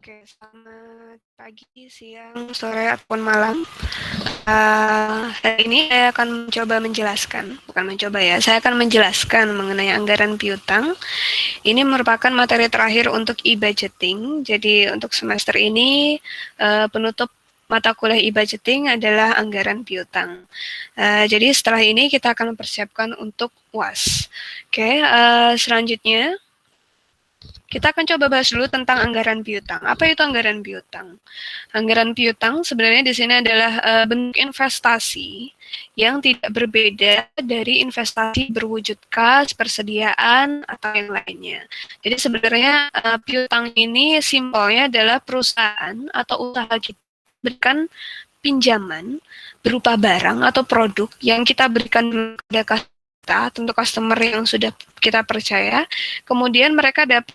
Oke, selamat pagi, siang, sore, ataupun malam. Hari ini saya akan saya akan menjelaskan mengenai anggaran piutang. Ini merupakan materi terakhir untuk e-budgeting. Jadi untuk semester ini penutup mata kuliah e-budgeting adalah anggaran piutang. Jadi setelah ini kita akan mempersiapkan untuk UAS. Oke, selanjutnya kita akan coba bahas dulu tentang anggaran piutang. Apa itu anggaran piutang? Anggaran piutang sebenarnya di sini adalah bentuk investasi yang tidak berbeda dari investasi berwujud kas, persediaan, atau yang lainnya. Jadi sebenarnya piutang ini simpelnya adalah perusahaan atau usaha kita berikan pinjaman berupa barang atau produk yang kita berikan kepada kita, tentu customer yang sudah kita percaya, kemudian mereka dapat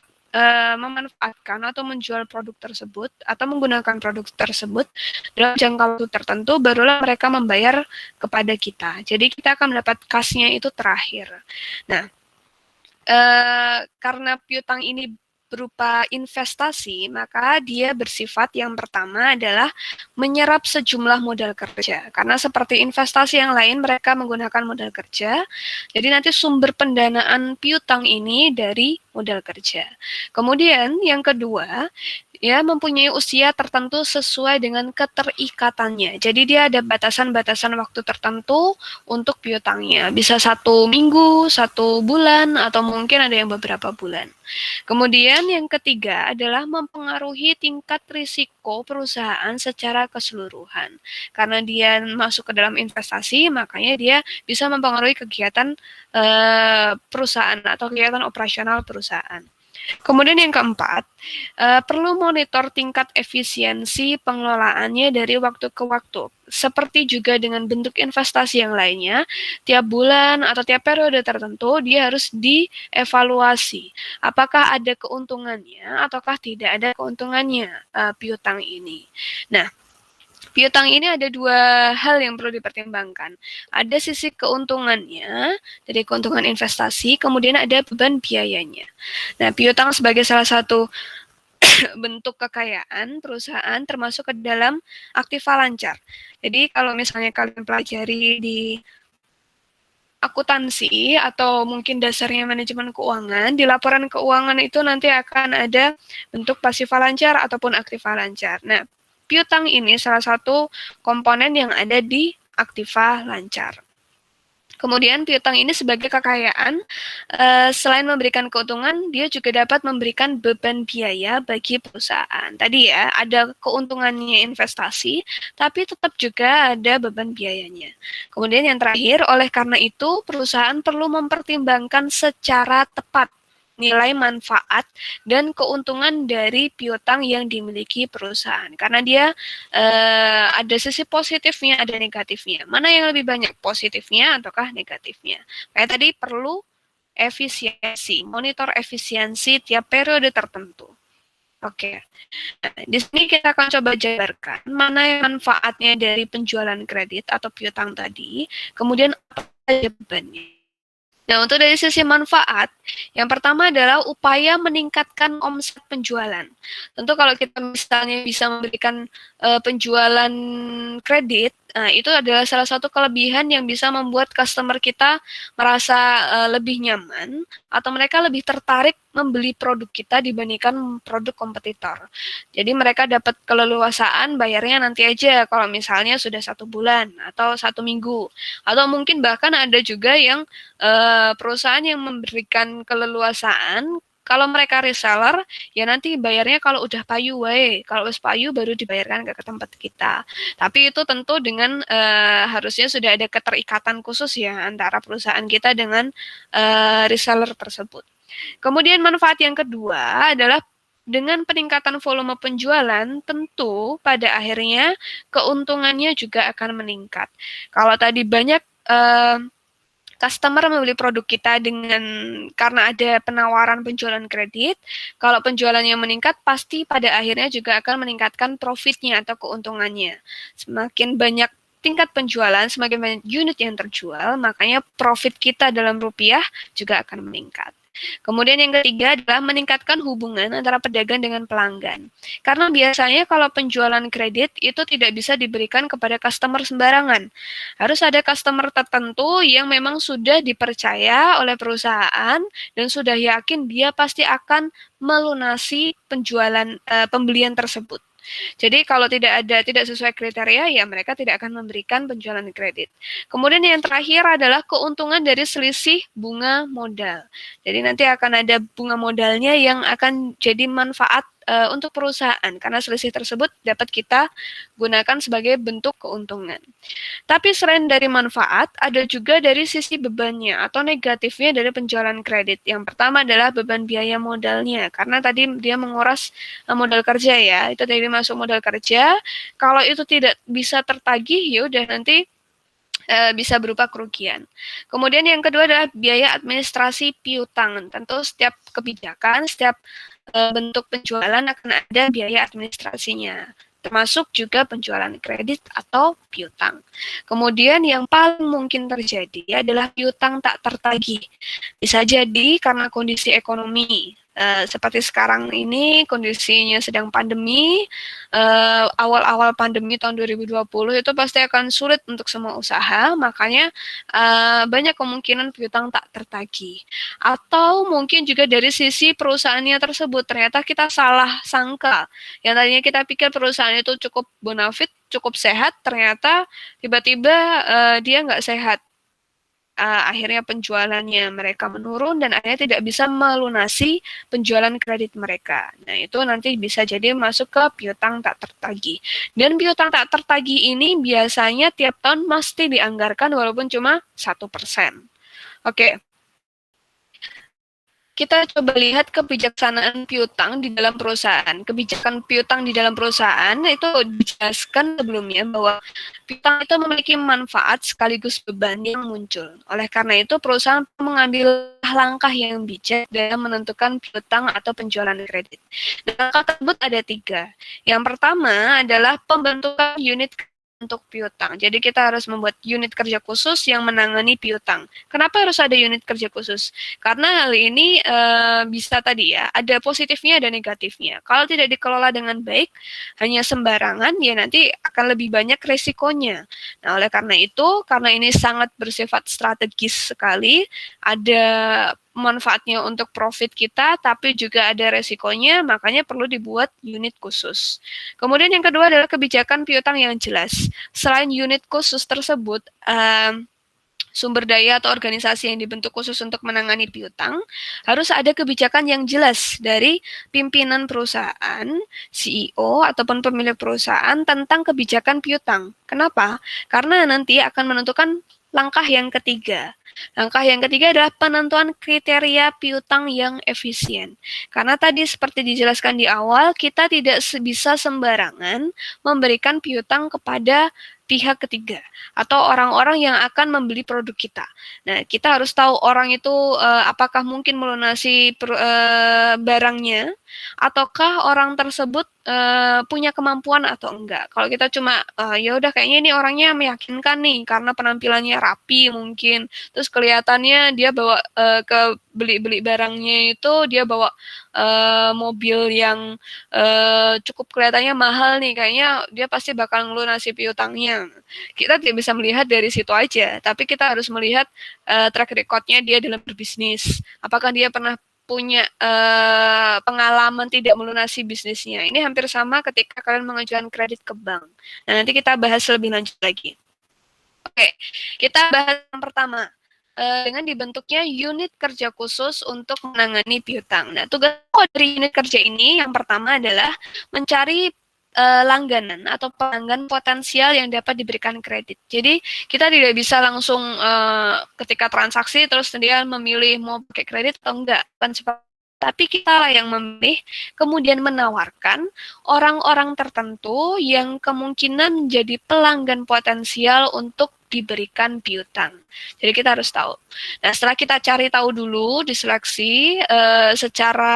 memanfaatkan atau menjual produk tersebut atau menggunakan produk tersebut dalam jangka waktu tertentu, barulah mereka membayar kepada kita. Jadi kita akan mendapat kasnya itu terakhir. Nah, karena piutang ini berupa investasi, maka dia bersifat yang pertama adalah menyerap sejumlah modal kerja. Karena seperti investasi yang lain, mereka menggunakan modal kerja. Jadi nanti sumber pendanaan piutang ini dari modal kerja. Kemudian yang kedua, ya mempunyai usia tertentu sesuai dengan keterikatannya. Jadi dia ada batasan-batasan waktu tertentu untuk piutangnya. Bisa 1 minggu, 1 bulan, atau mungkin ada yang beberapa bulan. Kemudian yang ketiga adalah mempengaruhi tingkat risiko perusahaan secara keseluruhan. Karena dia masuk ke dalam investasi, makanya dia bisa mempengaruhi kegiatan perusahaan atau kegiatan operasional perusahaan. Kemudian yang keempat, perlu monitor tingkat efisiensi pengelolaannya dari waktu ke waktu. Seperti juga dengan bentuk investasi yang lainnya, tiap bulan atau tiap periode tertentu dia harus dievaluasi. Apakah ada keuntungannya ataukah tidak ada keuntungannya piutang ini. Nah, piutang ini ada 2 hal yang perlu dipertimbangkan. Ada sisi keuntungannya dari keuntungan investasi, kemudian ada beban biayanya. Nah, piutang sebagai salah satu bentuk kekayaan perusahaan termasuk ke dalam aktiva lancar. Jadi kalau misalnya kalian pelajari di akuntansi atau mungkin dasarnya manajemen keuangan, di laporan keuangan itu nanti akan ada bentuk pasiva lancar ataupun aktiva lancar. Nah, piutang ini salah satu komponen yang ada di aktiva lancar. Kemudian piutang ini sebagai kekayaan, selain memberikan keuntungan, dia juga dapat memberikan beban biaya bagi perusahaan. Tadi ya, ada keuntungannya investasi, tapi tetap juga ada beban biayanya. Kemudian yang terakhir, oleh karena itu perusahaan perlu mempertimbangkan secara tepat nilai manfaat dan keuntungan dari piutang yang dimiliki perusahaan. Karena dia ada sisi positifnya, ada negatifnya. Mana yang lebih banyak, positifnya ataukah negatifnya? Kayak tadi perlu efisiensi, monitor efisiensi tiap periode tertentu. Oke, nah, di sini kita akan coba jabarkan mana yang manfaatnya dari penjualan kredit atau piutang tadi, kemudian apa saja bebannya. Nah, untuk dari sisi manfaat, yang pertama adalah upaya meningkatkan omset penjualan. Tentu kalau kita misalnya bisa memberikan penjualan kredit, itu adalah salah satu kelebihan yang bisa membuat customer kita merasa lebih nyaman atau mereka lebih tertarik membeli produk kita dibandingkan produk kompetitor. Jadi mereka dapat keleluasaan bayarnya nanti aja kalau misalnya sudah 1 bulan atau 1 minggu. Atau mungkin bahkan ada juga yang perusahaan yang memberikan keleluasaan kalau mereka reseller, ya nanti bayarnya kalau udah payu wae. Kalau wis payu baru dibayarkan ke tempat kita. Tapi itu tentu dengan harusnya sudah ada keterikatan khusus ya antara perusahaan kita dengan reseller tersebut. Kemudian manfaat yang kedua adalah dengan peningkatan volume penjualan, tentu pada akhirnya keuntungannya juga akan meningkat. Kalau tadi banyak customer membeli produk kita karena ada penawaran penjualan kredit. Kalau penjualannya meningkat, pasti pada akhirnya juga akan meningkatkan profitnya atau keuntungannya. Semakin banyak tingkat penjualan, semakin banyak unit yang terjual, makanya profit kita dalam rupiah juga akan meningkat. Kemudian yang ketiga adalah meningkatkan hubungan antara pedagang dengan pelanggan. Karena biasanya kalau penjualan kredit itu tidak bisa diberikan kepada customer sembarangan. Harus ada customer tertentu yang memang sudah dipercaya oleh perusahaan dan sudah yakin dia pasti akan melunasi pembelian tersebut. Jadi kalau tidak sesuai kriteria, ya mereka tidak akan memberikan penjualan kredit. Kemudian yang terakhir adalah keuntungan dari selisih bunga modal. Jadi nanti akan ada bunga modalnya yang akan jadi manfaat untuk perusahaan karena selisih tersebut dapat kita gunakan sebagai bentuk keuntungan. Tapi selain dari manfaat, ada juga dari sisi bebannya atau negatifnya dari penjualan kredit. Yang pertama adalah beban biaya modalnya, karena tadi dia menguras modal kerja ya, itu tadi masuk modal kerja. Kalau itu tidak bisa tertagih, ya udah nanti bisa berupa kerugian. Kemudian yang kedua adalah biaya administrasi piutang. Tentu setiap kebijakan, setiap bentuk penjualan akan ada biaya administrasinya, termasuk juga penjualan kredit atau piutang. Kemudian yang paling mungkin terjadi adalah piutang tak tertagih. Bisa jadi karena kondisi ekonomi. Seperti sekarang ini kondisinya sedang pandemi, awal-awal pandemi tahun 2020 itu pasti akan sulit untuk semua usaha, makanya banyak kemungkinan piutang tak tertagih. Atau mungkin juga dari sisi perusahaannya tersebut, ternyata kita salah sangka. Yang tadinya kita pikir perusahaan itu cukup bonafit, cukup sehat, ternyata tiba-tiba dia nggak sehat. Akhirnya penjualannya mereka menurun dan akhirnya tidak bisa melunasi penjualan kredit mereka. Nah, itu nanti bisa jadi masuk ke piutang tak tertagih. Dan piutang tak tertagih ini biasanya tiap tahun mesti dianggarkan walaupun cuma 1%. Oke, kita coba lihat kebijaksanaan piutang di dalam perusahaan. Kebijakan piutang di dalam perusahaan itu dijelaskan sebelumnya bahwa piutang itu memiliki manfaat sekaligus beban yang muncul. Oleh karena itu, perusahaan mengambil langkah yang bijak dalam menentukan piutang atau penjualan kredit. Dan langkah tersebut ada 3. Yang pertama adalah pembentukan unit untuk piutang. Jadi kita harus membuat unit kerja khusus yang menangani piutang. Kenapa harus ada unit kerja khusus? Karena hal ini bisa tadi ya, ada positifnya, ada negatifnya. Kalau tidak dikelola dengan baik, hanya sembarangan, ya nanti akan lebih banyak resikonya. Nah, oleh karena itu, karena ini sangat bersifat strategis sekali, ada manfaatnya untuk profit kita, tapi juga ada resikonya, makanya perlu dibuat unit khusus. Kemudian yang kedua adalah kebijakan piutang yang jelas. Selain unit khusus tersebut, sumber daya atau organisasi yang dibentuk khusus untuk menangani piutang, harus ada kebijakan yang jelas dari pimpinan perusahaan, CEO, ataupun pemilik perusahaan tentang kebijakan piutang. Kenapa? Karena nanti akan menentukan langkah yang ketiga. Langkah yang ketiga adalah penentuan kriteria piutang yang efisien. Karena tadi seperti dijelaskan di awal, kita tidak bisa sembarangan memberikan piutang kepada pihak ketiga atau orang-orang yang akan membeli produk kita. Nah, kita harus tahu orang itu apakah mungkin melunasi barangnya, ataukah orang tersebut punya kemampuan atau enggak. Kalau kita cuma ya udah kayaknya ini orangnya meyakinkan nih karena penampilannya rapi mungkin, terus kelihatannya dia bawa ke beli barangnya itu dia bawa mobil yang cukup kelihatannya mahal nih, kayaknya dia pasti bakal ngelunasi piutangnya. Kita tidak bisa melihat dari situ aja, tapi kita harus melihat track record-nya dia dalam berbisnis. Apakah dia pernah punya pengalaman tidak melunasi bisnisnya. Ini hampir sama ketika kalian mengajukan kredit ke bank. Nah, nanti kita bahas lebih lanjut lagi. Oke, kita bahas yang pertama. Dengan dibentuknya unit kerja khusus untuk menangani piutang. Nah, tugas dari unit kerja ini yang pertama adalah mencari langganan atau pelanggan potensial yang dapat diberikan kredit. Jadi kita tidak bisa langsung ketika transaksi terus dia memilih mau pakai kredit atau enggak. Tapi kita lah yang memilih, kemudian menawarkan orang-orang tertentu yang kemungkinan menjadi pelanggan potensial untuk diberikan piutang. Jadi kita harus tahu. Nah, setelah kita cari tahu dulu, diseleksi secara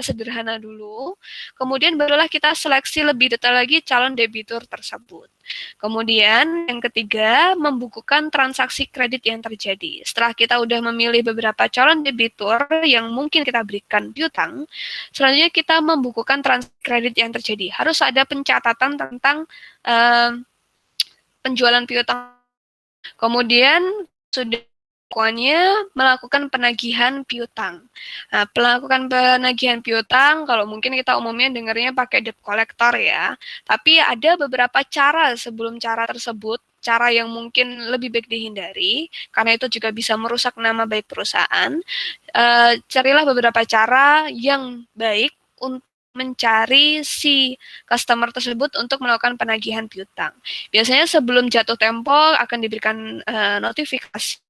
sederhana dulu, kemudian barulah kita seleksi lebih detail lagi calon debitur tersebut. Kemudian yang ketiga, membukukan transaksi kredit yang terjadi. Setelah kita udah memilih beberapa calon debitur yang mungkin kita berikan piutang, selanjutnya kita membukukan transaksi kredit yang terjadi. Harus ada pencatatan tentang penjualan piutang. Kemudian sudah melakukan penagihan piutang. Nah, melakukan penagihan piutang, kalau mungkin kita umumnya dengarnya pakai debt collector ya. Tapi ada beberapa cara sebelum cara tersebut, cara yang mungkin lebih baik dihindari, karena itu juga bisa merusak nama baik perusahaan. Carilah beberapa cara yang baik untuk mencari si customer tersebut untuk melakukan penagihan piutang. Biasanya sebelum jatuh tempo akan diberikan notifikasi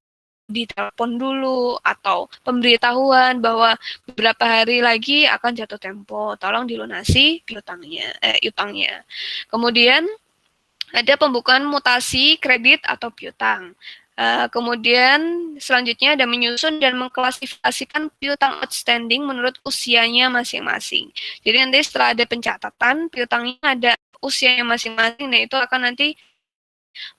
di telepon dulu atau pemberitahuan bahwa beberapa hari lagi akan jatuh tempo, tolong dilunasi utangnya. Kemudian ada pembukaan mutasi kredit atau piutang. Kemudian selanjutnya ada menyusun dan mengklasifikasikan piutang outstanding menurut usianya masing-masing. Jadi nanti setelah ada pencatatan, piutangnya ada usianya masing-masing, nah itu akan nanti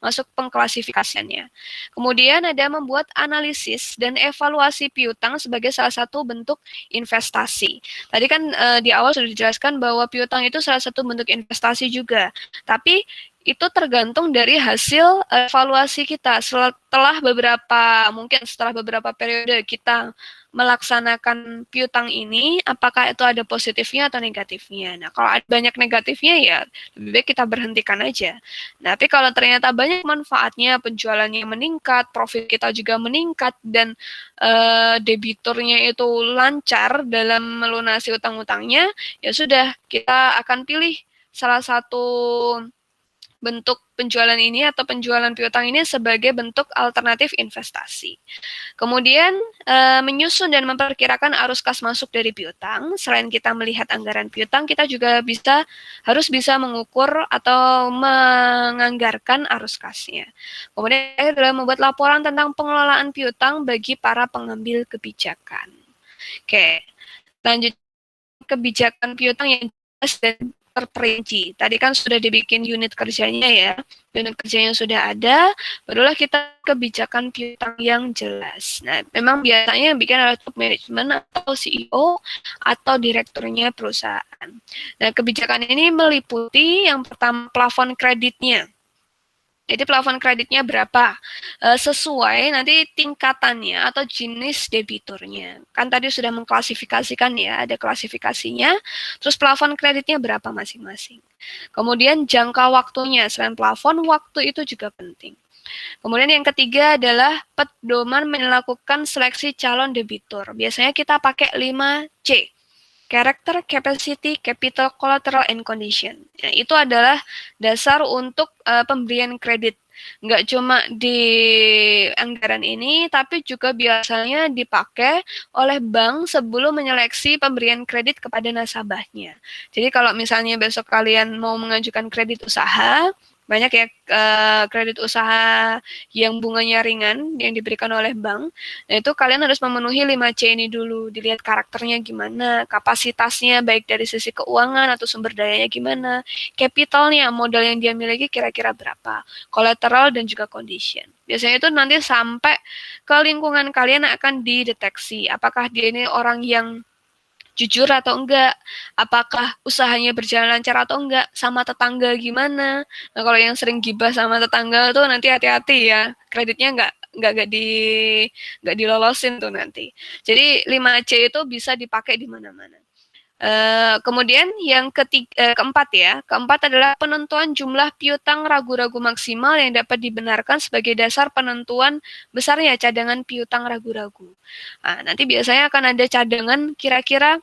masuk pengklasifikasiannya. Kemudian ada membuat analisis dan evaluasi piutang sebagai salah satu bentuk investasi. Tadi kan di awal sudah dijelaskan bahwa piutang itu salah satu bentuk investasi juga. Tapi itu tergantung dari hasil evaluasi kita setelah beberapa periode kita melaksanakan piutang ini, apakah itu ada positifnya atau negatifnya. Nah, kalau ada banyak negatifnya ya lebih baik kita berhentikan aja. Nah, tapi kalau ternyata banyak manfaatnya, penjualannya meningkat, profit kita juga meningkat, dan debiturnya itu lancar dalam melunasi utang-utangnya, ya sudah, kita akan pilih salah satu bentuk penjualan ini atau penjualan piutang ini sebagai bentuk alternatif investasi. Kemudian menyusun dan memperkirakan arus kas masuk dari piutang. Selain kita melihat anggaran piutang, kita juga harus bisa mengukur atau menganggarkan arus kasnya. Kemudian adalah membuat laporan tentang pengelolaan piutang bagi para pengambil kebijakan. Oke, lanjut kebijakan piutang yang jelas dan terperinci. Tadi kan sudah dibikin unit kerjanya ya. Unit kerjanya sudah ada, barulah kita kebijakan piutang yang jelas. Nah, memang biasanya yang bikin adalah top management atau CEO atau direkturnya perusahaan. Nah, kebijakan ini meliputi yang pertama plafon kreditnya. Jadi plafon kreditnya berapa? Sesuai nanti tingkatannya atau jenis debiturnya. Kan tadi sudah mengklasifikasikan ya, ada klasifikasinya. Terus plafon kreditnya berapa masing-masing. Kemudian jangka waktunya, selain plafon, waktu itu juga penting. Kemudian yang ketiga adalah pedoman melakukan seleksi calon debitur. Biasanya kita pakai 5C. Character, Capacity, Capital, Collateral, and Condition. Nah, itu adalah dasar untuk pemberian kredit. Nggak cuma di anggaran ini, tapi juga biasanya dipakai oleh bank sebelum menyeleksi pemberian kredit kepada nasabahnya. Jadi kalau misalnya besok kalian mau mengajukan kredit usaha, banyak ya kredit usaha yang bunganya ringan yang diberikan oleh bank. Nah, itu kalian harus memenuhi 5C ini dulu. Dilihat karakternya gimana, kapasitasnya baik dari sisi keuangan atau sumber dayanya gimana, capitalnya, modal yang dia miliki kira-kira berapa, collateral dan juga condition. Biasanya itu nanti sampai ke lingkungan kalian akan dideteksi apakah dia ini orang yang jujur atau enggak, apakah usahanya berjalan lancar atau enggak, sama tetangga gimana. Nah, kalau yang sering gibah sama tetangga tuh nanti hati-hati ya, kreditnya enggak dilolosin tuh nanti. Jadi 5C itu bisa dipakai di mana-mana. Kemudian yang keempat adalah penentuan jumlah piutang ragu-ragu maksimal yang dapat dibenarkan sebagai dasar penentuan besarnya cadangan piutang ragu-ragu. Nah, nanti biasanya akan ada cadangan kira-kira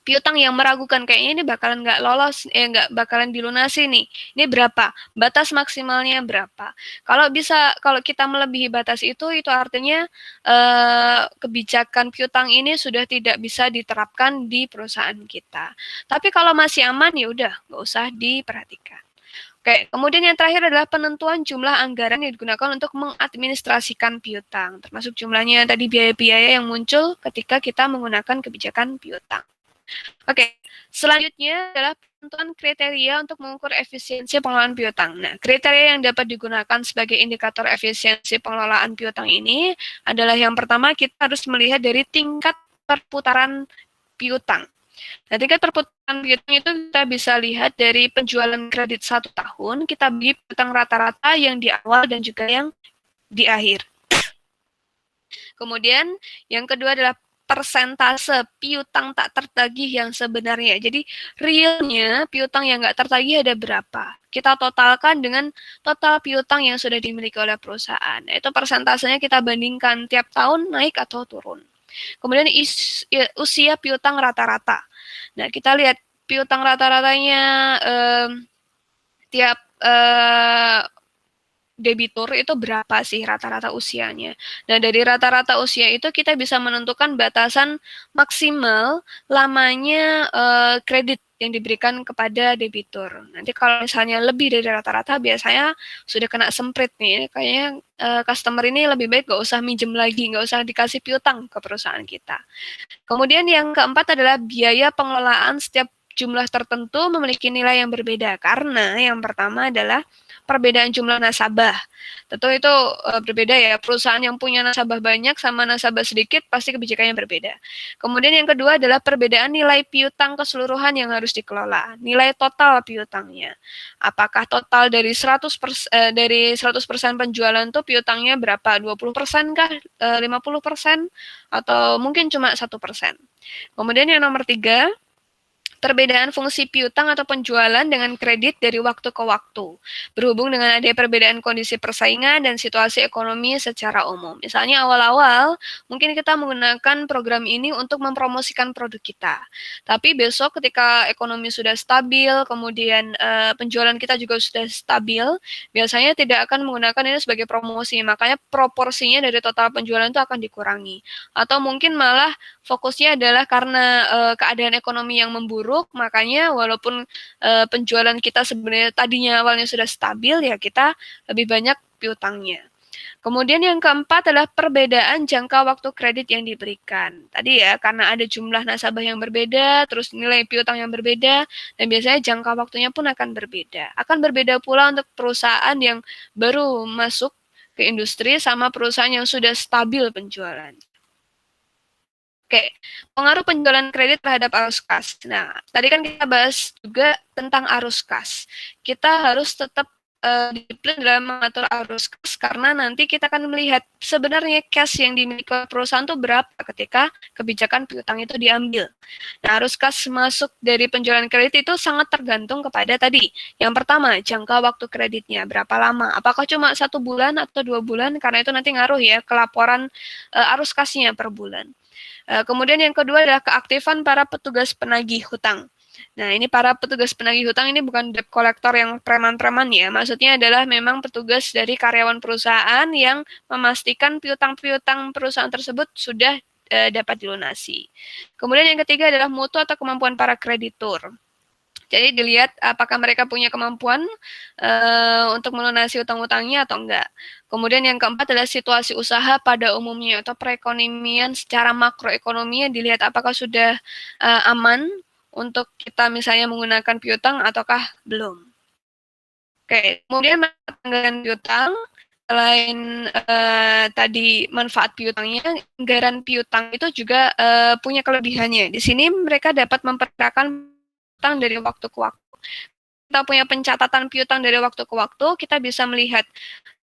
piutang yang meragukan kayaknya ini bakalan nggak lolos, nggak bakalan dilunasi nih. Ini berapa? Batas maksimalnya berapa? Kalau kita melebihi batas itu artinya kebijakan piutang ini sudah tidak bisa diterapkan di perusahaan kita. Tapi kalau masih aman ya udah nggak usah diperhatikan. Oke, kemudian yang terakhir adalah penentuan jumlah anggaran yang digunakan untuk mengadministrasikan piutang, termasuk jumlahnya tadi biaya-biaya yang muncul ketika kita menggunakan kebijakan piutang. Oke, selanjutnya adalah penentuan kriteria untuk mengukur efisiensi pengelolaan piutang. Nah, kriteria yang dapat digunakan sebagai indikator efisiensi pengelolaan piutang ini adalah yang pertama kita harus melihat dari tingkat perputaran piutang. Nah, tingkat perputaran piutang itu kita bisa lihat dari penjualan kredit 1 tahun, kita bagi piutang rata-rata yang di awal dan juga yang di akhir. Kemudian yang kedua adalah persentase piutang tak tertagih yang sebenarnya. Jadi realnya piutang yang nggak tertagih ada berapa? Kita totalkan dengan total piutang yang sudah dimiliki oleh perusahaan. Itu persentasenya kita bandingkan tiap tahun naik atau turun. Kemudian usia piutang rata-rata. Nah, kita lihat piutang rata-ratanya tiap debitur itu berapa sih rata-rata usianya. Nah, dari rata-rata usia itu kita bisa menentukan batasan maksimal lamanya kredit yang diberikan kepada debitur. Nanti kalau misalnya lebih dari rata-rata biasanya sudah kena semprit nih. Kayaknya customer ini lebih baik nggak usah minjem lagi, nggak usah dikasih piutang ke perusahaan kita. Kemudian yang keempat adalah biaya pengelolaan setiap jumlah tertentu memiliki nilai yang berbeda. Karena yang pertama adalah perbedaan jumlah nasabah. Tentu itu berbeda ya. Perusahaan yang punya nasabah banyak sama nasabah sedikit pasti kebijakannya berbeda. Kemudian yang kedua adalah perbedaan nilai piutang keseluruhan yang harus dikelola. Nilai total piutangnya. Apakah total dari 100% penjualan tuh piutangnya berapa? 20% kah? 50%? Atau mungkin cuma 1%. Kemudian yang nomor 3, perbedaan fungsi piutang atau penjualan dengan kredit dari waktu ke waktu, berhubung dengan adanya perbedaan kondisi persaingan dan situasi ekonomi secara umum. Misalnya awal-awal, mungkin kita menggunakan program ini untuk mempromosikan produk kita. Tapi besok ketika ekonomi sudah stabil, kemudian penjualan kita juga sudah stabil, biasanya tidak akan menggunakan ini sebagai promosi, makanya proporsinya dari total penjualan itu akan dikurangi. Atau mungkin malah fokusnya adalah karena keadaan ekonomi yang memburuk, makanya walaupun penjualan kita sebenarnya tadinya awalnya sudah stabil, ya kita lebih banyak piutangnya. Kemudian yang keempat adalah perbedaan jangka waktu kredit yang diberikan. Tadi ya, karena ada jumlah nasabah yang berbeda, terus nilai piutang yang berbeda, dan biasanya jangka waktunya pun akan berbeda. Akan berbeda pula untuk perusahaan yang baru masuk ke industri sama perusahaan yang sudah stabil penjualan. Oke, pengaruh penjualan kredit terhadap arus kas. Nah, tadi kan kita bahas juga tentang arus kas. Kita harus tetap disiplin dalam mengatur arus kas karena nanti kita akan melihat sebenarnya cash yang dimiliki perusahaan itu berapa ketika kebijakan piutang itu diambil. Nah, arus kas masuk dari penjualan kredit itu sangat tergantung kepada tadi. Yang pertama, jangka waktu kreditnya berapa lama? Apakah cuma 1 bulan atau 2 bulan? Karena itu nanti ngaruh ya ke laporan arus kasnya per bulan. Kemudian yang kedua adalah keaktifan para petugas penagih hutang. Nah, ini para petugas penagih hutang ini bukan debt collector yang preman-preman ya. Maksudnya adalah memang petugas dari karyawan perusahaan yang memastikan piutang-piutang perusahaan tersebut sudah dapat dilunasi. Kemudian yang ketiga adalah mutu atau kemampuan para kreditur. Jadi dilihat apakah mereka punya kemampuan untuk melunasi utang-utangnya atau enggak. Kemudian yang keempat adalah situasi usaha pada umumnya atau perekonomian secara makroekonominya dilihat apakah sudah aman untuk kita misalnya menggunakan piutang ataukah belum. Oke, kemudian anggaran piutang selain tadi manfaat piutangnya, anggaran piutang itu juga punya kelebihannya. Di sini mereka dapat memperkirakan piutang dari waktu ke waktu. Kita punya pencatatan piutang dari waktu ke waktu, kita bisa melihat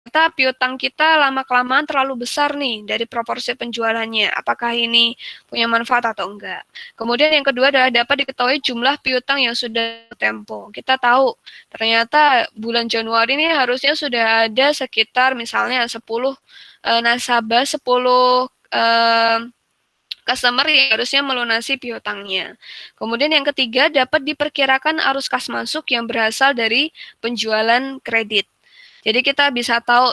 kita piutang kita lama-kelamaan terlalu besar nih dari proporsi penjualannya. Apakah ini punya manfaat atau enggak? Kemudian yang kedua adalah dapat diketahui jumlah piutang yang sudah tempo. Kita tahu ternyata bulan Januari ini harusnya sudah ada sekitar misalnya 10 nasabah, 10 customer yang harusnya melunasi piutangnya. Kemudian yang ketiga, dapat diperkirakan arus kas masuk yang berasal dari penjualan kredit. Jadi kita bisa tahu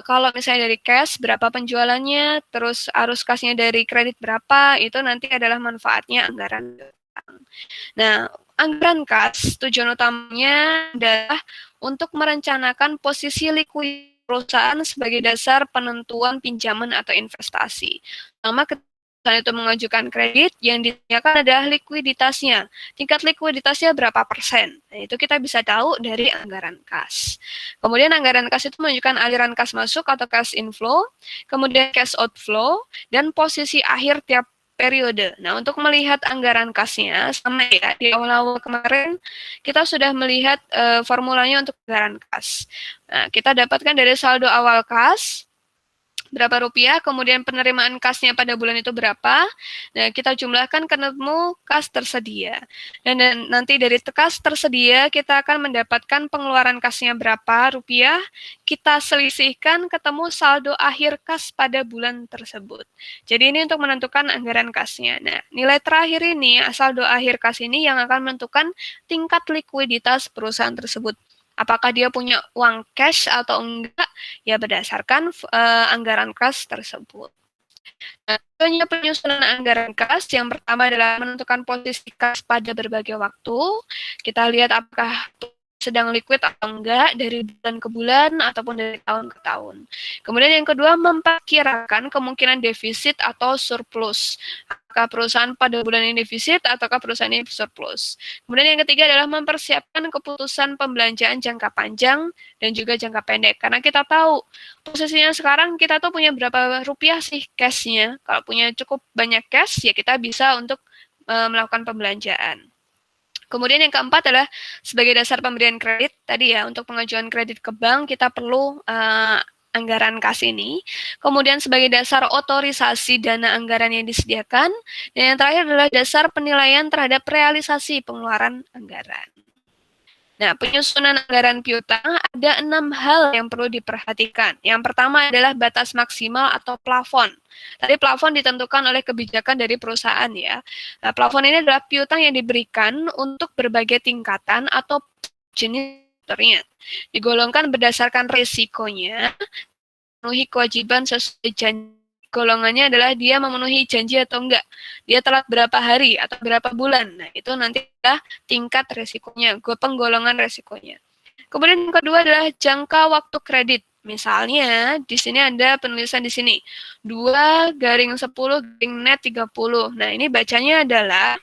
kalau misalnya dari cash berapa penjualannya, terus arus kasnya dari kredit berapa, itu nanti adalah manfaatnya anggaran. Nah, anggaran kas tujuan utamanya adalah untuk merencanakan posisi likuid perusahaan sebagai dasar penentuan pinjaman atau investasi. Pertama, perusahaan itu mengajukan kredit, yang ditanyakan adalah likuiditasnya. Tingkat likuiditasnya berapa persen? Nah, itu kita bisa tahu dari anggaran kas. Kemudian anggaran kas itu menunjukkan aliran kas masuk atau cash inflow, kemudian cash outflow, dan posisi akhir tiap periode. Nah, untuk melihat anggaran kasnya, sama ya, di awal-awal kemarin kita sudah melihat formulanya untuk anggaran kas. Nah, kita dapatkan dari saldo awal kas, berapa rupiah, kemudian penerimaan kasnya pada bulan itu berapa, nah kita jumlahkan ketemu kas tersedia. Dan nanti dari kas tersedia kita akan mendapatkan pengeluaran kasnya berapa rupiah, kita selisihkan ketemu saldo akhir kas pada bulan tersebut. Jadi ini untuk menentukan anggaran kasnya. Nah, nilai terakhir ini, saldo akhir kas ini yang akan menentukan tingkat likuiditas perusahaan tersebut. Apakah dia punya uang cash atau enggak, ya berdasarkan anggaran kas tersebut. Nah, penyusunan anggaran kas, yang pertama adalah menentukan posisi kas pada berbagai waktu. Kita lihat apakah sedang liquid atau enggak dari bulan ke bulan ataupun dari tahun ke tahun. Kemudian yang kedua, memperkirakan kemungkinan defisit atau surplus. Apakah perusahaan pada bulan ini defisit ataukah perusahaan ini surplus. Kemudian yang ketiga adalah mempersiapkan keputusan pembelanjaan jangka panjang dan juga jangka pendek. Karena kita tahu posisinya sekarang kita tuh punya berapa rupiah sih cash-nya. Kalau punya cukup banyak cash, ya kita bisa untuk melakukan pembelanjaan. Kemudian yang keempat adalah sebagai dasar pemberian kredit. Tadi ya, untuk pengajuan kredit ke bank kita perlu anggaran kas ini. Kemudian sebagai dasar otorisasi dana anggaran yang disediakan. Dan yang terakhir adalah dasar penilaian terhadap realisasi pengeluaran anggaran. Nah, penyusunan anggaran piutang ada 6 hal yang perlu diperhatikan. Yang pertama adalah batas maksimal atau plafon. Tadi plafon ditentukan oleh kebijakan dari perusahaan ya. Nah, plafon ini adalah piutang yang diberikan untuk berbagai tingkatan atau jenis sektornya. Digolongkan berdasarkan risikonya, memenuhi kewajiban sesuai janji. Golongannya adalah dia memenuhi janji atau enggak. Dia telat berapa hari atau berapa bulan. Nah, itu nanti adalah tingkat resikonya, penggolongan resikonya. Kemudian yang kedua adalah jangka waktu kredit. Misalnya, di sini ada penulisan di sini, 2/10/net 30. Nah, ini bacanya adalah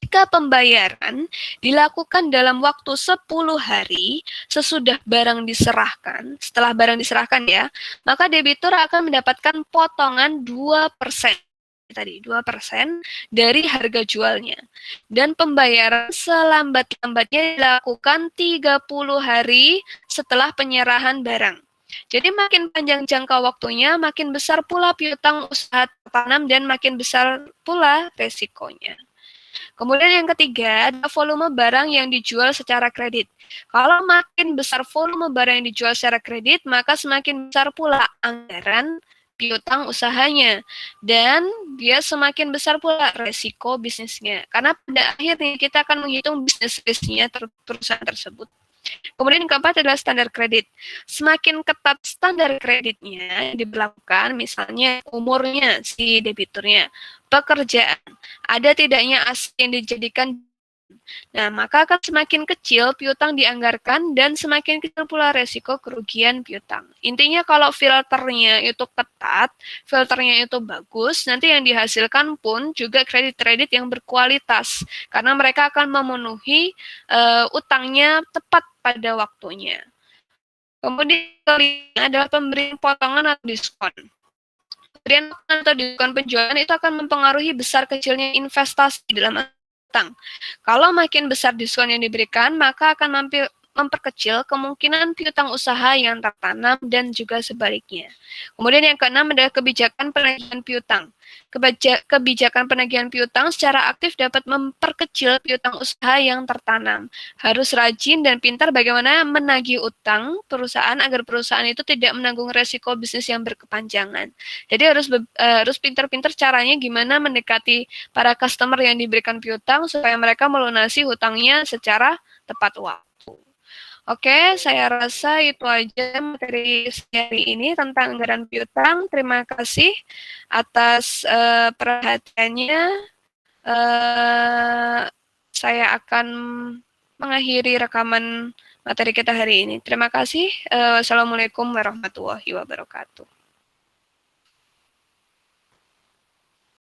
jika pembayaran dilakukan dalam waktu 10 hari sesudah barang diserahkan, setelah barang diserahkan ya, maka debitur akan mendapatkan potongan 2%. Tadi 2% dari harga jualnya. Dan pembayaran selambat-lambatnya dilakukan 30 hari setelah penyerahan barang. Jadi makin panjang jangka waktunya, makin besar pula piutang usaha tertanam dan makin besar pula resikonya. Kemudian yang ketiga, ada volume barang yang dijual secara kredit. Kalau makin besar volume barang yang dijual secara kredit, maka semakin besar pula anggaran piutang usahanya. Dan dia semakin besar pula resiko bisnisnya. Karena pada akhirnya kita akan menghitung bisnis risknya perusahaan tersebut. Kemudian yang keempat adalah standar kredit. Semakin ketat standar kreditnya diberlakukan, misalnya umurnya si debiturnya, pekerjaan, ada tidaknya aset yang dijadikan. Nah, maka akan semakin kecil piutang dianggarkan dan semakin kecil pula resiko kerugian piutang. Intinya kalau filternya itu ketat, filternya itu bagus, nanti yang dihasilkan pun juga kredit-kredit yang berkualitas karena mereka akan memenuhi utangnya tepat pada waktunya. Kemudian kelima adalah pemberian potongan atau diskon. Pemberian potongan atau diskon penjualan itu akan mempengaruhi besar kecilnya investasi dalam utang. Kalau makin besar diskon yang diberikan, maka akan memperkecil kemungkinan piutang usaha yang tertanam dan juga sebaliknya. Kemudian yang keenam adalah kebijakan penagihan piutang. Kebijakan penagihan piutang secara aktif dapat memperkecil piutang usaha yang tertanam. Harus rajin dan pintar bagaimana menagih utang perusahaan agar perusahaan itu tidak menanggung resiko bisnis yang berkepanjangan. Jadi harus pintar-pintar caranya gimana mendekati para customer yang diberikan piutang supaya mereka melunasi hutangnya secara tepat waktu. Oke, saya rasa itu aja materi hari ini tentang anggaran piutang. Terima kasih atas perhatiannya. Saya akan mengakhiri rekaman materi kita hari ini. Terima kasih. Assalamualaikum warahmatullahi wabarakatuh.